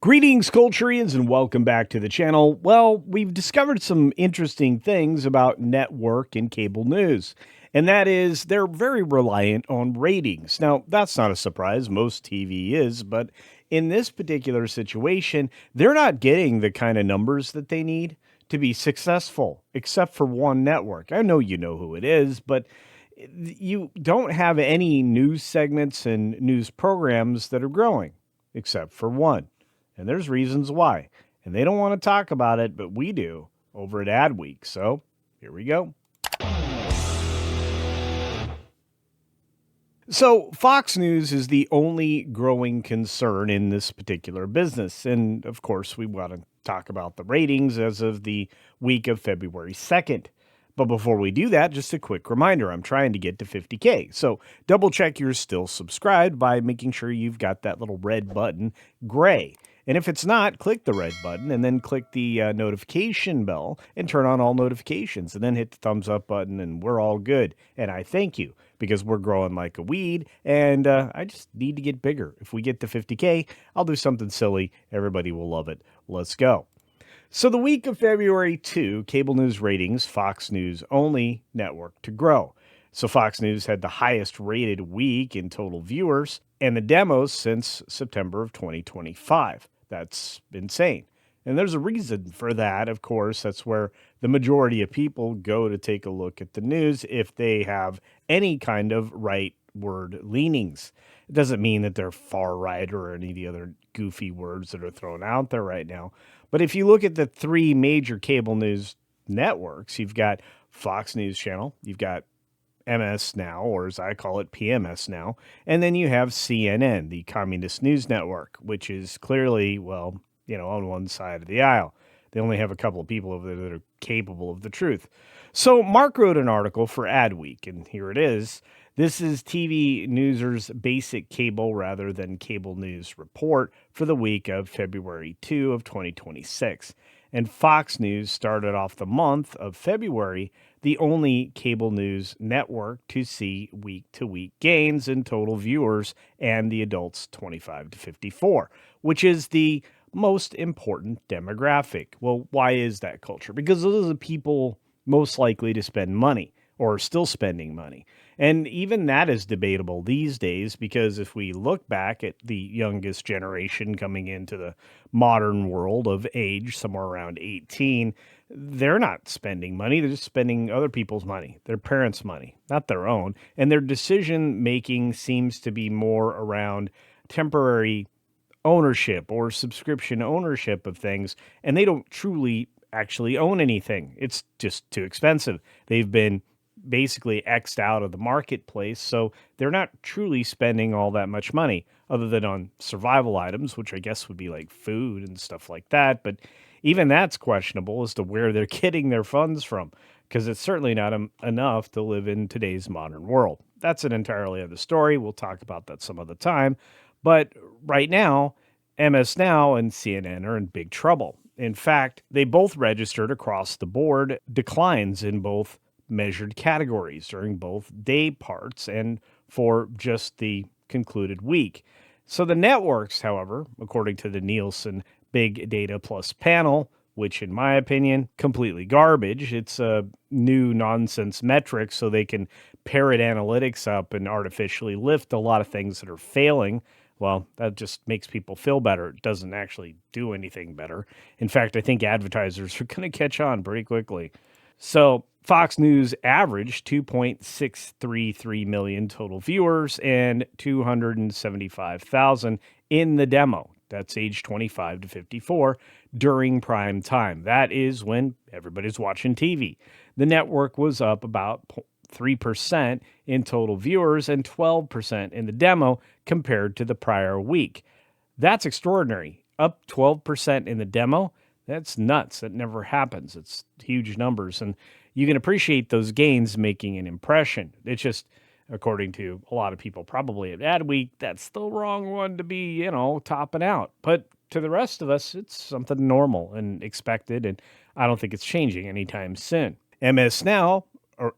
Greetings, Culturians, and welcome back to the channel. Well, we've discovered some interesting things about network and cable news, and that is they're very reliant on ratings. Now, that's not a surprise, most TV is, but in this particular situation, they're not getting the kind of numbers that they need to be successful, except for one network. I know you know who it is, but you don't have any news segments and news programs that are growing, except for one. And there's reasons why. And they don't want to talk about it, but we do over at Adweek. So here we go. So Fox News is the only growing concern in this particular business. And of course, we want to talk about the ratings as of the week of February 2nd. But before we do that, just a quick reminder, I'm trying to get to 50K. So double check you're still subscribed by making sure you've got that little red button gray. And if it's not, click the red button and then click the notification bell and turn on all notifications and then hit the thumbs up button and we're all good. And I thank you because we're growing like a weed and I just need to get bigger. If we get to 50K, I'll do something silly. Everybody will love it. Let's go. So the week of February 2, cable news ratings, Fox News only network to grow. So Fox News had the highest rated week in total viewers and the demos since September of 2025. That's insane. And there's a reason for that, of course. That's where the majority of people go to take a look at the news if they have any kind of rightward leanings. It doesn't mean that they're far right or any of the other goofy words that are thrown out there right now. But if you look at the three major cable news networks, you've got Fox News Channel, you've got MS Now, or as I call it, PMS Now, and then you have CNN, the Communist News Network, which is clearly, well, on one side of the aisle. They only have a couple of people over there that are capable of the truth. So Mark wrote an article for Adweek, and here it is. This is TV Newser's basic cable rather than cable news report for the week of February 2 of 2026. And Fox News started off the month of February the only cable news network to see week-to-week gains in total viewers and the adults 25 to 54, which is the most important demographic. Well, why is that, Culture? Because those are the people most likely to spend money or still spending money. And even that is debatable these days because if we look back at the youngest generation coming into the modern world of age, somewhere around 18, they're not spending money. They're just spending other people's money, their parents' money, not their own. And their decision making seems to be more around temporary ownership or subscription ownership of things. And they don't truly actually own anything. It's just too expensive. They've been basically X'd out of the marketplace, so they're not truly spending all that much money other than on survival items, which I guess would be like food and stuff like that. But even that's questionable as to where they're getting their funds from, because it's certainly not enough to live in today's modern world. That's an entirely other story. We'll talk about that some other time. But right now, MS Now and CNN are in big trouble. In fact, they both registered across the board declines in both measured categories during both day parts and for just the concluded week. So the networks, however, according to the Nielsen Big Data Plus panel, which in my opinion, completely garbage. It's a new nonsense metric so they can parrot analytics up and artificially lift a lot of things that are failing. Well, that just makes people feel better. It doesn't actually do anything better. In fact, I think advertisers are going to catch on pretty quickly. So Fox News averaged 2.633 million total viewers and 275,000 in the demo. That's age 25 to 54 during prime time. That is when everybody's watching TV. The network was up about 3% in total viewers and 12% in the demo compared to the prior week. That's extraordinary. Up 12% in the demo. That's nuts. That never happens. It's huge numbers. And you can appreciate those gains making an impression. It's just, according to a lot of people probably at Adweek, that's the wrong one to be, topping out. But to the rest of us, it's something normal and expected. And I don't think it's changing anytime soon. MS Now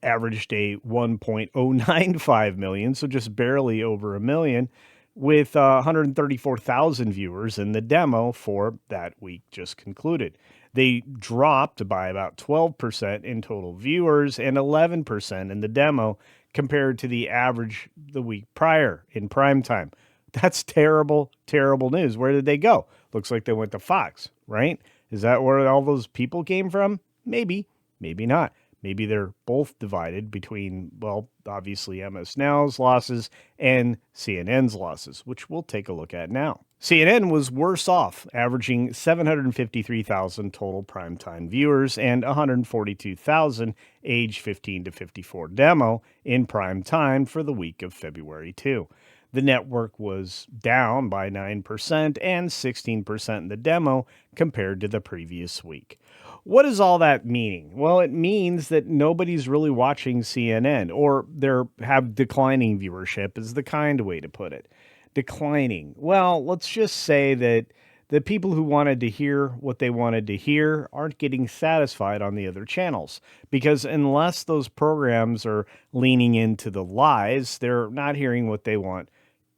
averaged a 1.095 million, so just barely over a million. with 134,000 viewers in the demo for that week just concluded. They dropped by about 12% in total viewers and 11% in the demo compared to the average the week prior in prime time. That's terrible, terrible news. Where did they go? Looks like they went to Fox, right? Is that where all those people came from? Maybe, maybe not. Maybe they're both divided between, well, obviously MS Now's losses and CNN's losses, which we'll take a look at now. CNN was worse off, averaging 753,000 total primetime viewers and 142,000 age 15 to 54 demo in prime time for the week of February 2. The network was down by 9% and 16% in the demo compared to the previous week. What is all that meaning? Well, it means that nobody's really watching CNN, or they have declining viewership is the kind way to put it. Declining. Well, let's just say that the people who wanted to hear what they wanted to hear aren't getting satisfied on the other channels, because unless those programs are leaning into the lies, they're not hearing what they want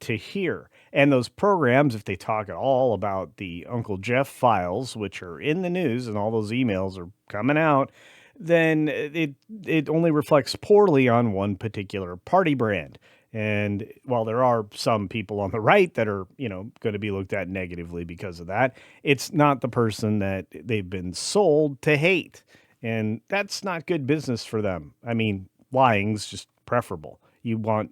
to hear. And those programs, if they talk at all about the Uncle Jeff files, which are in the news and all those emails are coming out, then it only reflects poorly on one particular party brand. And while there are some people on the right that are, going to be looked at negatively because of that, it's not the person that they've been sold to hate. And that's not good business for them. I mean, lying's just preferable. You want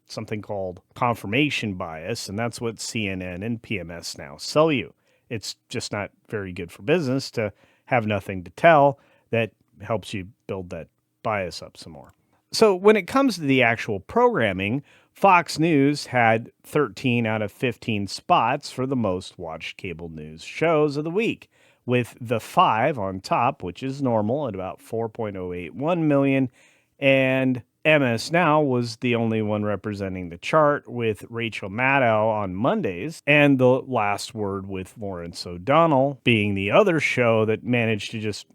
something called confirmation bias, and that's what CNN and PMS Now sell you. It's just not very good for business to have nothing to tell that helps you build that bias up some more. So when it comes to the actual programming, Fox News had 13 out of 15 spots for the most watched cable news shows of the week, with The 5 on top, which is normal at about 4.081 million, and MS Now was the only one representing the chart, with Rachel Maddow on Mondays and The Last Word with Lawrence O'Donnell being the other show that managed to just,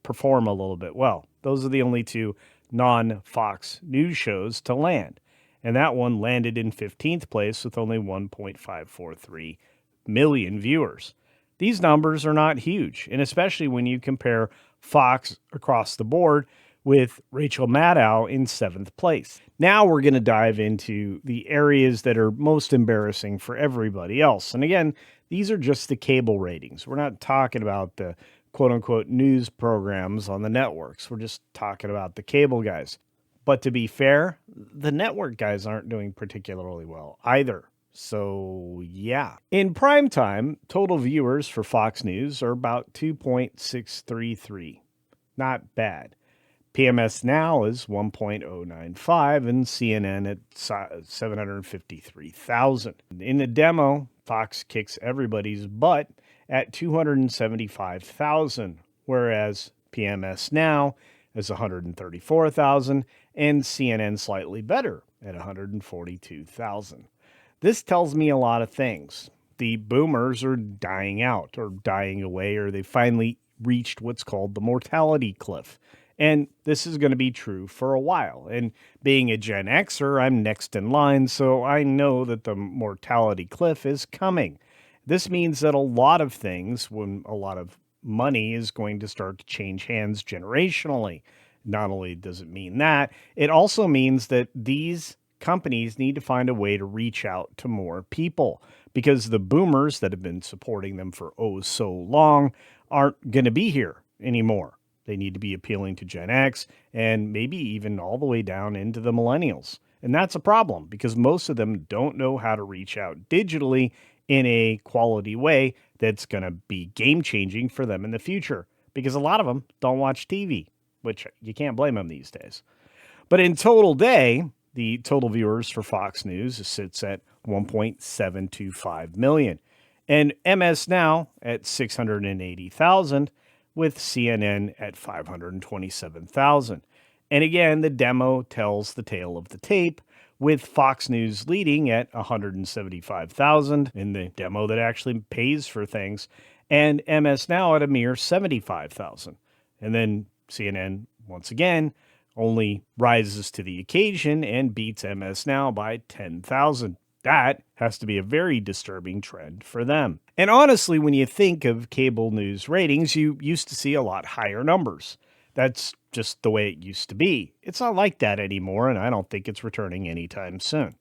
perform a little bit well. Those are the only two non-Fox News shows to land. And that one landed in 15th place with only 1.543 million viewers. These numbers are not huge, and especially when you compare Fox across the board with Rachel Maddow in 7th place. Now we're going to dive into the areas that are most embarrassing for everybody else. And again, these are just the cable ratings. We're not talking about the quote-unquote news programs on the networks. We're just talking about the cable guys. But to be fair, the network guys aren't doing particularly well either. So, yeah. In prime time, total viewers for Fox News are about 2.633. Not bad. PMS Now is 1.095 and CNN at 753,000. In the demo, Fox kicks everybody's butt at 275,000, whereas PMS Now is 134,000 and CNN slightly better at 142,000. This tells me a lot of things. The boomers are dying out or dying away, or they finally reached what's called the mortality cliff. And this is going to be true for a while. And being a Gen Xer, I'm next in line, so I know that the mortality cliff is coming. This means that a lot of things, when a lot of money is going to start to change hands generationally, not only does it mean that, it also means that these companies need to find a way to reach out to more people, because the boomers that have been supporting them for oh so long aren't going to be here anymore. They need to be appealing to Gen X and maybe even all the way down into the millennials. And that's a problem because most of them don't know how to reach out digitally in a quality way that's going to be game-changing for them in the future, because a lot of them don't watch TV, which you can't blame them these days. But in total day, the total viewers for Fox News sits at 1.725 million, and MS Now at 680,000, with CNN at 527,000. And again, the demo tells the tale of the tape, with Fox News leading at 175,000 in the demo that actually pays for things, and MS Now at a mere 75,000. And then CNN, once again, only rises to the occasion and beats MS Now by 10,000. That has to be a very disturbing trend for them. And honestly, when you think of cable news ratings, you used to see a lot higher numbers. That's just the way it used to be. It's not like that anymore, and I don't think it's returning anytime soon.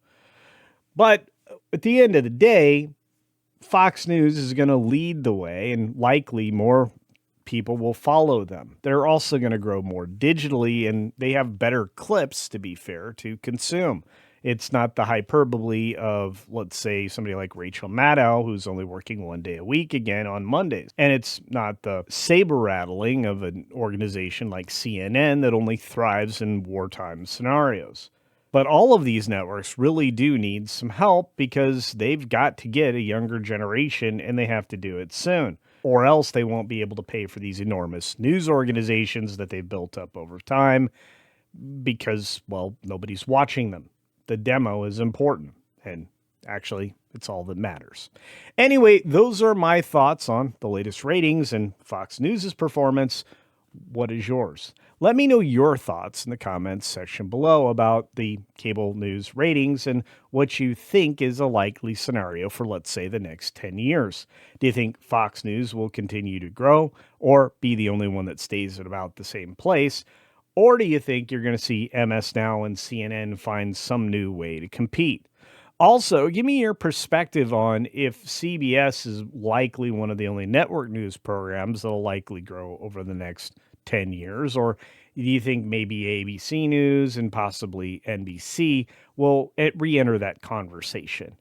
But at the end of the day, Fox News is going to lead the way, and likely more people will follow them. They're also going to grow more digitally, and they have better clips, to be fair, to consume. It's not the hyperbole of, let's say, somebody like Rachel Maddow, who's only working 1 day a week again on Mondays. And it's not the saber rattling of an organization like CNN that only thrives in wartime scenarios. But all of these networks really do need some help because they've got to get a younger generation and they have to do it soon. Or else they won't be able to pay for these enormous news organizations that they've built up over time because, well, nobody's watching them. The demo is important, and actually, it's all that matters. Anyway, those are my thoughts on the latest ratings and Fox News' performance. What is yours? Let me know your thoughts in the comments section below about the cable news ratings and what you think is a likely scenario for, let's say, the next 10 years. Do you think Fox News will continue to grow or be the only one that stays at about the same place? Or do you think you're going to see MS Now and CNN find some new way to compete? Also, give me your perspective on if CBS is likely one of the only network news programs that'll likely grow over the next 10 years, or do you think maybe ABC News and possibly NBC will re-enter that conversation?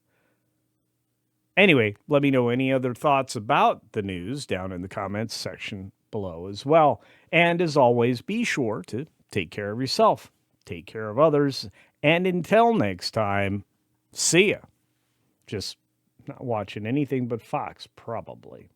Anyway, let me know any other thoughts about the news down in the comments section below as well. And as always, be sure to take care of yourself, take care of others, and until next time, see ya. Just not watching anything but Fox, probably.